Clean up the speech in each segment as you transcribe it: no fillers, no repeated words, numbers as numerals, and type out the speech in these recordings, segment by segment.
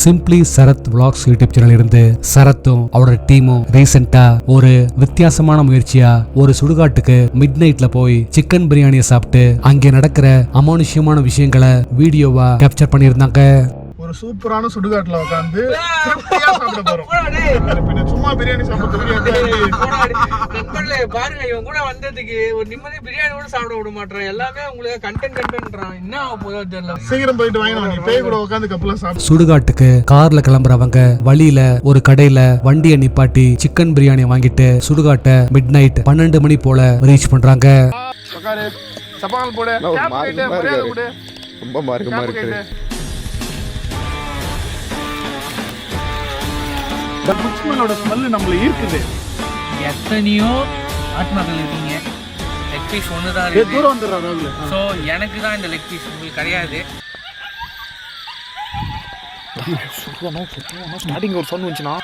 Simply Sarath vlogs YouTube channel இருந்து சரத்தும் அவரோட டீமும் ரீசெண்டா ஒரு வித்தியாசமான முயற்சியா ஒரு சுடுகாட்டுக்கு மிட் நைட்ல போய் சிக்கன் பிரியாணியை சாப்பிட்டு அங்கே நடக்கிற அமானுஷ்யமான விஷயங்களை வீடியோவா கேப்சர் பண்ணியிருந்தாங்க. ஒரு சூப்பரான சுடுகாட்டுல உட்காந்து சாப்பிட போறோம். சும்மா பிரியாணி பாருங்க, இவன் கூட வந்ததுக்கு ஒரு நிம்மதி பிரியாணி கூட சாப்பிட விட மாட்டான். எல்லாமே உங்களுக்கு கண்டென்ட்ன்றான். என்ன போதோ தெரியல. சீக்கிரம் போயிட்டு வாங்கினா பேய் கூட உட்காந்து கப்பல சாப்பிட்டு. சுடுகாட்டுக்கு கார்ல கிளம்புறவங்க வழியில ஒரு கடையில வண்டியை நிப்பாட்டி சிக்கன் பிரியாணி வாங்கிட்டு சுடுகாட்டை மிட் நைட் 12 மணி போல ரீச் பண்றாங்க. ரொம்ப மார்க்கமா இருக்கு. புஷ்மனோட ஸ்மெல் நம்மள ஈர்க்குது. எத்தனையோ ஆத்மாக்கள் இருக்கீங்க. லெக் பீஸ் ஒண்ணுதான் இருக்கு. தூரம் வந்துடுறாங்க. சோ எனக்கு தான் இந்த லெக் பீஸ், உங்களுக்கு கிடையாது. ஸ்டார்டிங் ஒரு சவுண்ட் வந்துச்சுனா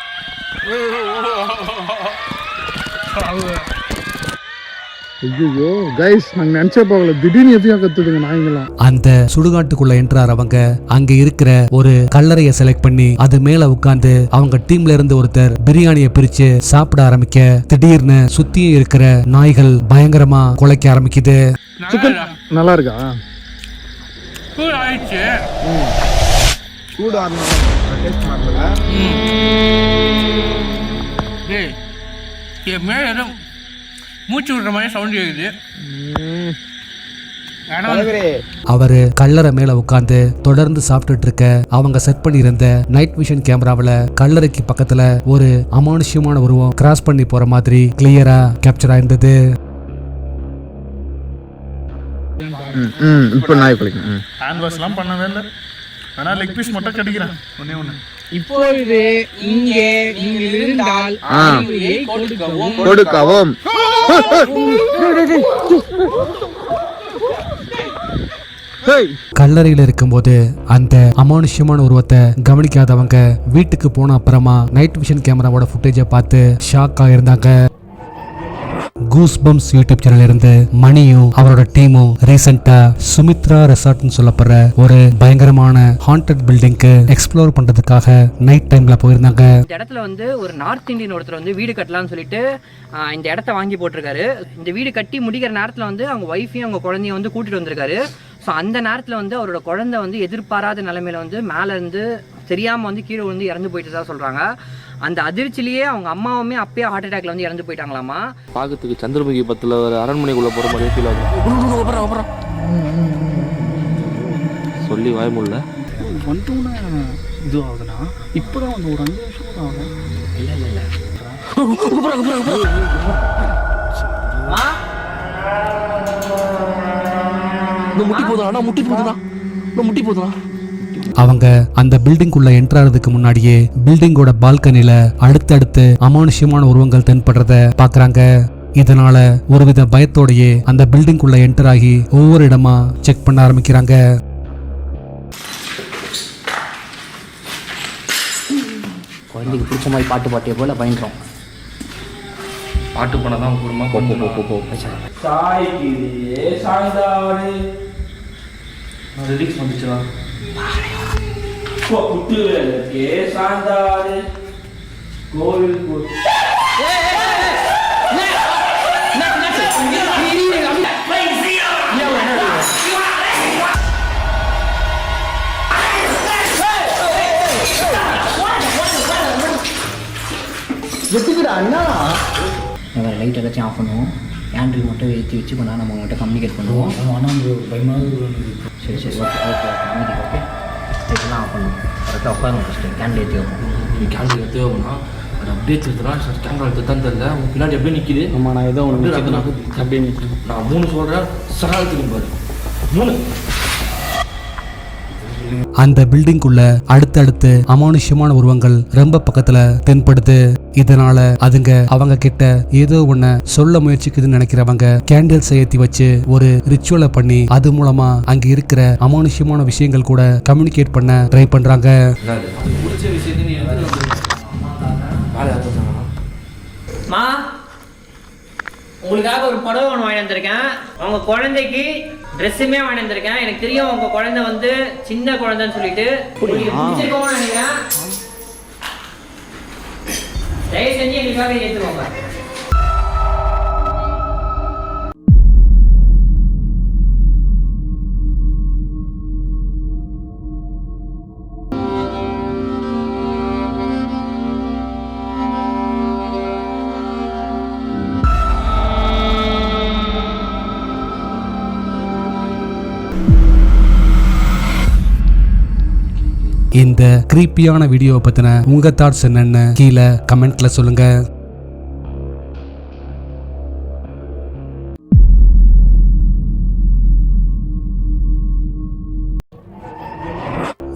ஐயோ கைஸ், நாங்க நினைச்ச போகல, திடீர்னு எதையா கத்துதுங்க நாய்ங்களாம். அந்த சுடுகாட்டுக்குள்ள என்ட்ரார் அவங்க அங்க இருக்கிற ஒரு கல்லறையை செலக்ட் பண்ணி அது மேல உட்கார்ந்து அவங்க டீம்ல இருந்து ஒருத்தர் பிரியாணியை பிரிச்சு சாப்பிட ஆரம்பிக்க திடீர்னு சுத்தியும் இருக்கிற நாய்கள் பயங்கரமா குலைக்க ஆரம்பிக்குது. சிக்கன் நல்லா இருக்கா? ஆயிடுச்சு. சூடான டேஸ்ட் மாறல. ஏய் மூச்சு விடுற மாதிரி சவுண்ட் கேக்குது. அவரு கல்லறை மேல உட்கார்ந்து தொடர்ந்து சாப்பிட்டுட்டு இருக்க அவங்க செட் பண்ணியிருந்த நைட் விஷன் கேமராவில கல்லறைக்கு பக்கத்துல ஒரு அமானுஷ்யமான உருவம் கிராஸ் பண்ணி போற மாதிரி கிளியரா கேப்சர் ஆயிருந்தது. இப்போ நாய் குளிக்கும். ஹேண்ட் வாஷ்லாம் பண்ணவே இல்லை. ஆனா லெக் பீஸ் மட்டும் கிடைக்கிறேன். ஒண்ணே. இப்பொழுது இங்கே நீங்கள் இருந்தால் கொடுக்கவும். கல்லறையில இருக்கும்போது அந்த அமானுஷ்யமான உருவத்தை கவனிக்காதவங்க வீட்டுக்கு போன அப்புறமா நைட் விஷன் கேமராவோட ஃபுட்டேஜை பார்த்து ஷாக் ஆயிருந்தாங்க. கூஸ்பம்ஸ் யூடியூப் சேனல் இருந்து மணியும் அவரோட டீமும் ரீசெண்டா சுமித்ரா ரெசார்ட்னு சொல்லப்படுற ஒரு பயங்கரமான ஹாண்டட் பில்டிங்க்கு எக்ஸ்ப்ளோர் பண்றதுக்காக நைட் டைம்ல போயிருந்தாங்க. இந்த இடத்துல வந்து ஒரு நார்த் இந்தியன் ஒருத்தர் வந்து வீடு கட்டலாம்னு சொல்லிட்டு இந்த இடத்த வாங்கி போட்டிருக்காரு. இந்த வீடு கட்டி முடிக்கிற நேரத்தில் வந்து அவங்க ஒய்ஃபையும் அவங்க குழந்தைய வந்து கூட்டிட்டு வந்திருக்காரு. ஸோ அந்த நேரத்தில் வந்து அவரோட குழந்தை வந்து எதிர்பாராத நிலைமையில வந்து மேலே இருந்து தெரியாமல் வந்து கீழே வந்து இறந்து போயிட்டு தான் சொல்கிறாங்க. அந்த அதிர்ச்சிலேயே அவங்க அம்மாவுமே அப்பயே ஹார்ட் அட்டாக்ல வந்து இறந்து போயிட்டாங்களாமா. பார்க்கறதுக்கு சந்திரமுகி பத்தில் ஒரு அரண்மனைக்குள்ளே போகிற மாதிரி ஃபீல் ஆகும். சொல்லி வாய முடியல. வந்துன்னா இது ஆகுதுண்ணா இப்போ தான் வந்து ஒரு 5 நிமிஷம் கூட ஆகும். இல்லை முட்டி போதுனா அவங்க அந்த பில்டிங்குள்ள என்டர் ஆகிறதுக்கு முன்னாடியே பில்டிங்கோட பால்கனில அடுத்தடுத்து அமானுஷ்யமான உருவங்கள் தென்படுறத பாக்குறாங்க. இதனால ஒருவித பயத்தோடையே அந்த பில்டிங்குள்ள என்டர் ஆகி ஒவ்வொரு இடமா செக் பண்ண ஆரம்பிக்கிறாங்க. குழந்தைக்கு பிடிச்ச மாதிரி பாட்டு பாட்டிய போல பயந்துரும். பாட்டு பண்ண தான் குடும்பமா போ ரிலீக்ஸ் வந்துச்சுடா. லைட் எல்லாத்தையும் ஆஃப் பண்ணுவோம். கேண்டில் மட்டும் ஏற்றி வச்சு கொண்டா நம்ம அவங்கள்ட்ட கம்யூனிகேட் பண்ணுவோம். சரி ஓகே லைட்டெல்லாம் ஆஃப் பண்ணுவோம். கரெக்டாக உட்காரும் ஃபஸ்ட்டு கேண்டில் ஏற்றி வைப்போம். நீ கேண்டில் எடுத்து வைக்கணும்னா அது அப்படியே திருத்துறான். சார் கேமரா எடுத்து தான் தெரியல. உன் பின்னாடி அப்படியே நிற்கிது. ஆமாம், நான் ஏதோ ஒன்று அப்படியே நிற்கிறேன். நான் 3 சொல்கிறேன். சரால் திரும்பி பாரு. 3. அந்த பில்டிங்குள்ள அடுத்தடுத்து அமானுஷ்யமான உருவங்கள் ரொம்ப பக்கத்துல தென்படுது. இதனால அதுங்க அவங்க கிட்ட ஏதோ ஒண்ண சொல்ல முயற்சிக்குதுன்னு நினைக்கிறவங்க கேண்டில்ஸ் ஏத்தி வச்சு ஒரு ரிச்சுவலை பண்ணி அது மூலமா அங்க இருக்கிற அமானுஷ்யமான விஷயங்கள் கூட கம்யூனிகேட் பண்ண ட்ரை பண்றாங்க. ஆள் யாரும் வந்தாங்களா? மா உங்களுக்காக ஒரு புடவை ஒன்று வாங்கி வந்திருக்கேன். அவங்க குழந்தைக்கு ட்ரெஸ்ஸுமே வாங்கி வந்திருக்கேன். எனக்கு தெரியும் உங்க குழந்தை வந்து சின்ன குழந்தைன்னு சொல்லிட்டு பிடிச்சிருக்கோம்னு நினைக்கிறேன். தயவு செஞ்சு எங்களுக்காக ஏற்றுக்கோங்க. இந்த கிரீப்பியான வீடியோவை பத்தின உங்க தாட்ஸ் என்னன்னு கீழே கமெண்ட்ல சொல்லுங்க.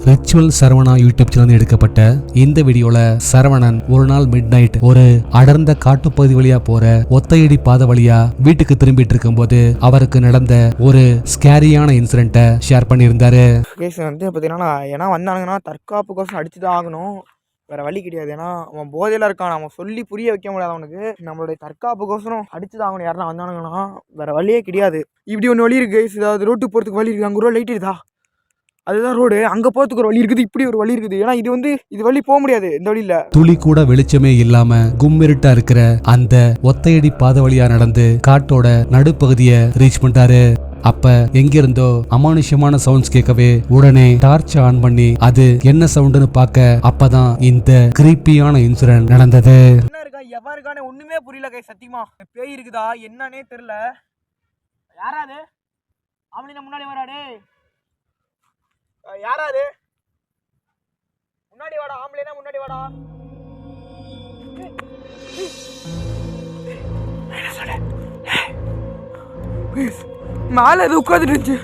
ரிச்சுவல் சரவணா யூடியூப் சேனல் எடுக்கப்பட்ட இந்த வீடியோல சரவணன் ஒரு நாள் மிட் நைட் ஒரு அடர்ந்த காட்டுப்பகுதி வழியா போற ஒத்தையடி பாதை வழியா வீட்டுக்கு திரும்பிட்டு இருக்கும்போது அவருக்கு நடந்த ஒரு ஸ்கேரியான இன்சிடென்ட்டை ஷேர் பண்ணியிருந்தாரு. கேஸ் வந்து பார்த்தீங்கன்னா ஏன்னா வந்தானுங்கன்னா தற்காப்புக்கோசம் அடிச்சு தான் ஆகணும், வேற வழி கிடையாது. ஏன்னா அவன் போதையில இருக்கான், அவன் சொல்லி புரிய வைக்க முடியாது அவனுக்கு. நம்மளுடைய தற்காப்புக்கோசரம் அடிச்சு தான் ஆகணும். யாருன்னா வந்தானுங்கன்னா வேற வழியே கிடையாது. இப்படி ஒன்று வழி இருக்கு, ஏதாவது ரோட்டுக்கு போகிறதுக்கு வழி இருக்குது. அங்கே ஒரு லைட் இருக்குதா, அதுதான் ரோடு. அங்கே போகிறதுக்கு ஒரு வழி இருக்குது, இப்படி ஒரு வழி இருக்குது. ஏன்னா இது வழி போக முடியாது இந்த வழியில. துளி கூட வெளிச்சமே இல்லாம கும்மிருட்டா இருக்கிற அந்த ஒத்தையடி பாதை வழியா நடந்து காட்டோட நடுப்பகுதியை ரீச் பண்ணிட்டாரு. அப்ப எங்கிருந்தோ அமானுஷ்யமான சவுண்ட்ஸ் கேட்கவே உடனே டார்ச் ஆன் பண்ணி அது என்ன சவுண்டுன்னு பார்க்க அப்பதான் இந்த கிரீப்பியான இன்சிடென்ட் நடந்தது. என்ன இருக்கா எவா இருக்கானே ஒண்ணுமே புரியல கை, சத்தியமா. பேய் இருக்குதா என்னன்னே தெரியல. யாராது ஆம்பளை முன்னாடி வராடே, யாராது முன்னாடி வாடா, ஆம்பளைனா முன்னாடி வாடா. மேல எது உட்காந்துட்டு இருந்துச்சு.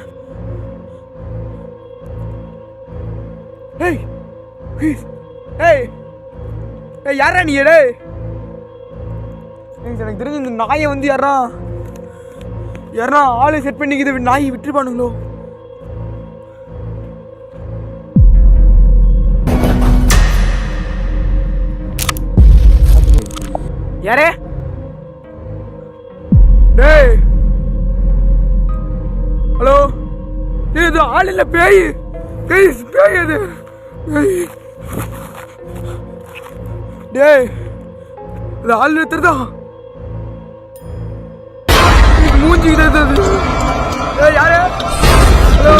யாரா நீ? எனக்கு தெரிஞ்சு இந்த நாயை வந்து யாரா ஆளு செட் பண்ணிக்கிது, நாய் விட்டுருப்பானுங்களோ. யாரே? டேய் ஹலோ, இது ஆள் இல்ல, பேய். பேய் அது. டேய் அது ஆள் நிறுத்துறதா, மூஞ்சி அது. டேய் யாரு? ஹலோ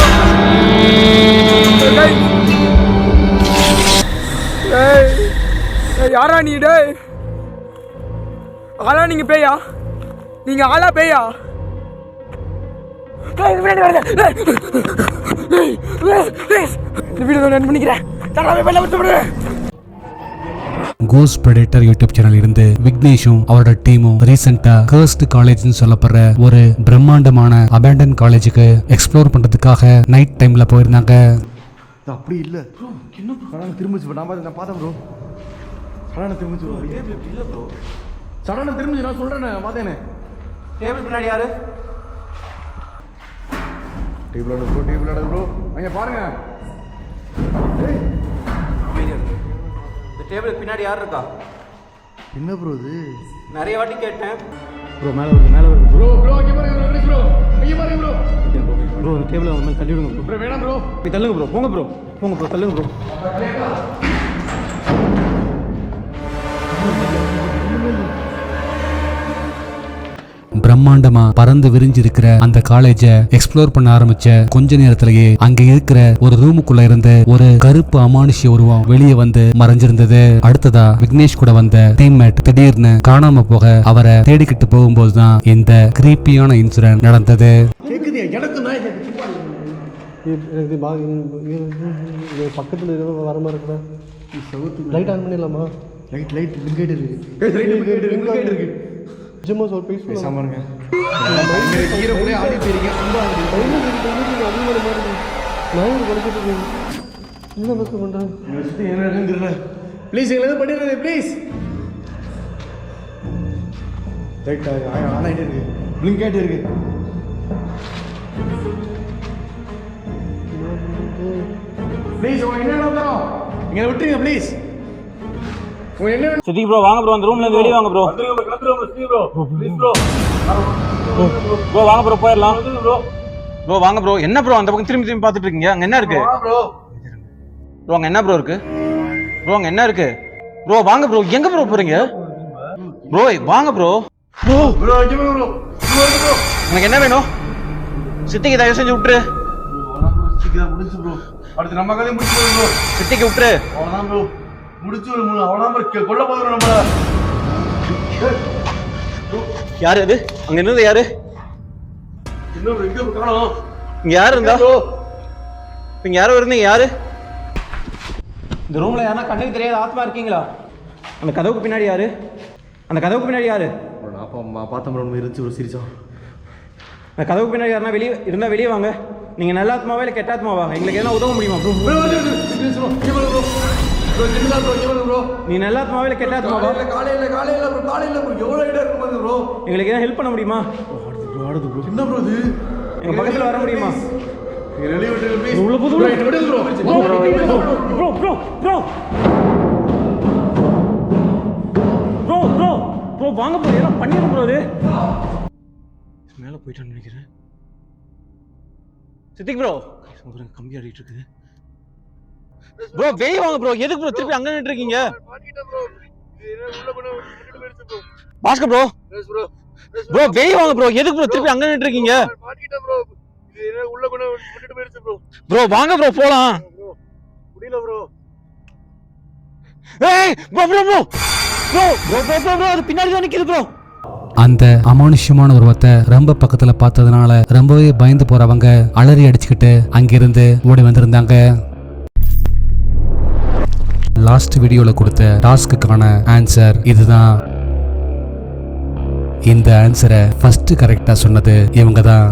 டேய் யாரா நீ? டேய் ஆளா நீங்க? பேயா நீங்க? ஆளா பேயா? கோஸ்ட் பிரெடேட்டர் யூடியூப் சேனல் இருந்து விக்னேஷும் அவரோட டீமும் ரீசெண்டா கர்ஸ்ட் காலேஜ்னு சொல்லப்படுற ஒரு பிரம்மாண்டமான அபேண்டன் காலேஜுக்கு எக்ஸ்ப்ளோர் பண்றதுக்காக நைட் டைம்ல போயிருந்தாங்க. அப்படி இல்ல திரும்பிச்சு நான் பார்த்தேன் ப்ரோ. திரும்பிச்சு இல்ல ப்ரோ, சடனா திரும்பிச்சு. நான் சொல்றேன் பார்த்தேனே. டேபிள் பின்னாடி யாரு? டேபிள் ப்ரோ அங்க பாருங்க. இந்த டேபிளுக்கு பின்னாடி யார் இருக்கா? என்ன ப்ரோ இது? நிறைய வாட்டி கேட்டேன் ப்ரோ. மேலே வருது ப்ரோ. அங்கே பாருங்க ப்ரோ, அங்கே பாருங்க ப்ரோ. ப்ரோ இந்த டேபிளை வந்து தள்ளி விடுங்க ப்ரோ. வேணாம் ப்ரோ, போய் தள்ளுங்க ப்ரோ. போங்க ப்ரோ தள்ளுங்க ப்ரோ. பிரம்மாண்டமா பறந்து விரிஞ்சிருக்கிற அந்த காலேஜை எக்ஸ்ப்ளோர் பண்ண ஆரம்பிச்ச கொஞ்ச நேரத்திலேயே அங்க இருக்கிற ஒரு ரூமுக்குள்ள இருந்து ஒரு கருப்பு அமானுஷ்ய உருவம் வெளியே வந்து மறைஞ்சிருந்தது. அடுத்ததா விக்னேஷ் கூட வந்த டீம்மேட் திடீர்னு காணாம போக அவரை தேடிக்கிட்டு போகும்போதுதான் இந்த கிரீப்பியான இன்சிடென்ட் நடந்தது. பக்கத்துல வர மாதிரி இருக்கிற லைட் ஆன் பண்ணிடலாமா? லைட் லிங்கேட் இருக்கு. நிஜமா சொல், பேசாம இருங்க. கீரை போலே ஆடி போயிருக்கீங்க. நான் படிச்சுட்டு என்ன பஸ் பண்றேன்? என்ன இருக்குன்னு ப்ளீஸ் எங்களுக்கு பண்ணிடுறது ப்ளீஸ். லைட் ஆன் ஆகிட்டே இருக்கு, பிளிங்க் ஆகிட்டே இருக்கு. ப்ளீஸ் உங்க என்ன தரோம் இங்கே விட்டுருங்க ப்ளீஸ். சித்திக்கு ப்ரோ வாங்க ப்ரோ அந்த ரூம்ல இருந்து வெளியே வாங்க ப்ரோ. ப்ரோ வாங்க ப்ரோ போயிடலாம். ப்ரோ வாங்க ப்ரோ. என்ன ப்ரோ அந்த பக்கம் திரும்பி பார்த்துட்டு இருக்கீங்க? அங்க என்ன இருக்கு ப்ரோ? அங்க என்ன ப்ரோ இருக்கு ப்ரோ? அங்க என்ன இருக்கு ப்ரோ? வாங்க ப்ரோ. எங்க ப்ரோ போறீங்க ப்ரோ? வாங்க ப்ரோ. உனக்கு என்ன வேணும்? சித்திக்கு தயவு செஞ்சு விட்டுரு. அடுத்து நம்ம கதையை முடிச்சு ப்ரோ. சித்திக்கு விட்டுரு. அவ்வளவுதான் ப்ரோ. முடிச்சு அவ்வளவுதான் கொல்ல போதும் நம்மள. யாரு அது? அங்க இருந்தது யாரு? இன்னும் எங்க காணோம். இங்க யாரு இருந்தா? இங்க யாரோ இருந்தீங்க. யாரு? இந்த ரூம்ல யாரா கண்ணுக்கு தெரியாத ஆத்மா இருக்கீங்களா? அந்த கதவுக்கு பின்னாடி யாரு? அந்த கதவுக்கு பின்னாடி யாரு? நான் பார்த்த ப்ரோ இருந்துச்சு ஒரு சீரியஸா. அந்த கதவுக்கு பின்னாடி யாருன்னா வெளியே இருந்தா வெளியே வாங்க. நீங்க நல்ல ஆத்மாவா இல்ல கெட்ட ஆத்மாவா? எங்களுக்கு எதனா உதவ முடியுமா ப்ரோ? நீ நல்ல ஆத்மாவா இல்ல கெட்ட ஆத்மாவா? காலையில ப்ரோ எவ்வளவு ஐடியா இருக்கு ப்ரோ. எங்களுக்கு எதனா ஹெல்ப் பண்ண முடியுமா? ஆடுது ப்ரோ. என்ன ப்ரோ இது? எங்க பக்கத்துல வர முடியுமா? வெளிய விட்டு ப்ளீஸ். உள்ள போது ப்ரோ விடு bro. Bro bro bro bro bro bro வாங்க ப்ரோ. எல்லாம் பண்ணிடுங்க ப்ரோ. அது மேல போயிட்டான்னு நினைக்கிறேன். சித்திக் ப்ரோ கம்பி ஆடிட்டு இருக்குது ப்ரோ. வெளிய வாங்க ப்ரோ. எதுக்கு ப்ரோ திருப்பி அங்க நின்னுட்டு இருக்கீங்க? மாட்டிட்டேன் ப்ரோ. இது உள்ள பண்ண விட்டுட்டு போயிடுச்சு bro. Bhaskar bro. Yes bro. Bro வெளிய வாங்க ப்ரோ. எதுக்கு ப்ரோ திருப்பி அங்க நின்னுட்டு இருக்கீங்க? மாட்டிட்டேன் ப்ரோ. இது உள்ள பண்ண விட்டுட்டு போயிடுச்சு ப்ரோ. ப்ரோ வாங்க ப்ரோ போலாம். முடியல ப்ரோ. ஏய் bro bro bro bro bro bro bro அது பின்னாடி தான் நிக்குது ப்ரோ. அந்த அமானுஷ்யமான உருவத்தை ரொம்ப பக்கத்துல பார்த்ததுனால ரொம்பவே பயந்து போறவங்க அலறி அடிச்சுக்கிட்டு அங்கிருந்து ஓடி வந்திருந்தாங்க. லாஸ்ட் வீடியோல கொடுத்த டாஸ்க்குக்கான ஆன்சர் இதுதான். இந்த ஆன்சரை ஃபர்ஸ்ட் கரெக்டா சொன்னது இவங்க தான்.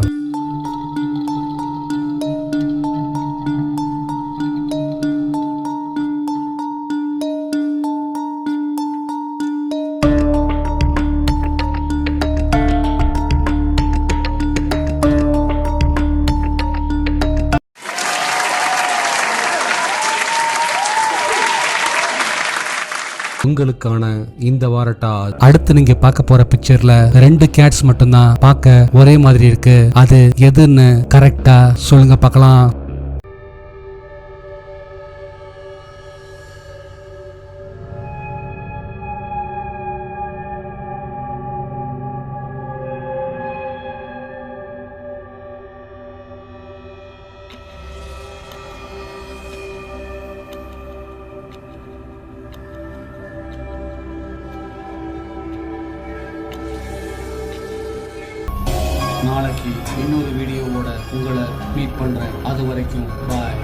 உங்களுக்கான இந்த வாரட்டா அடுத்து நீங்க பார்க்க போற பிக்சர்ல 2 கேட்ஸ் மட்டும்தான் பார்க்க ஒரே மாதிரி இருக்கு. அது எதுன்னு கரெக்டா சொல்லுங்க பார்க்கலாம். நாளைக்கு இன்னொரு வீடியோவோட உங்களை மீட் பண்றேன். அது வரைக்கும் பாய்.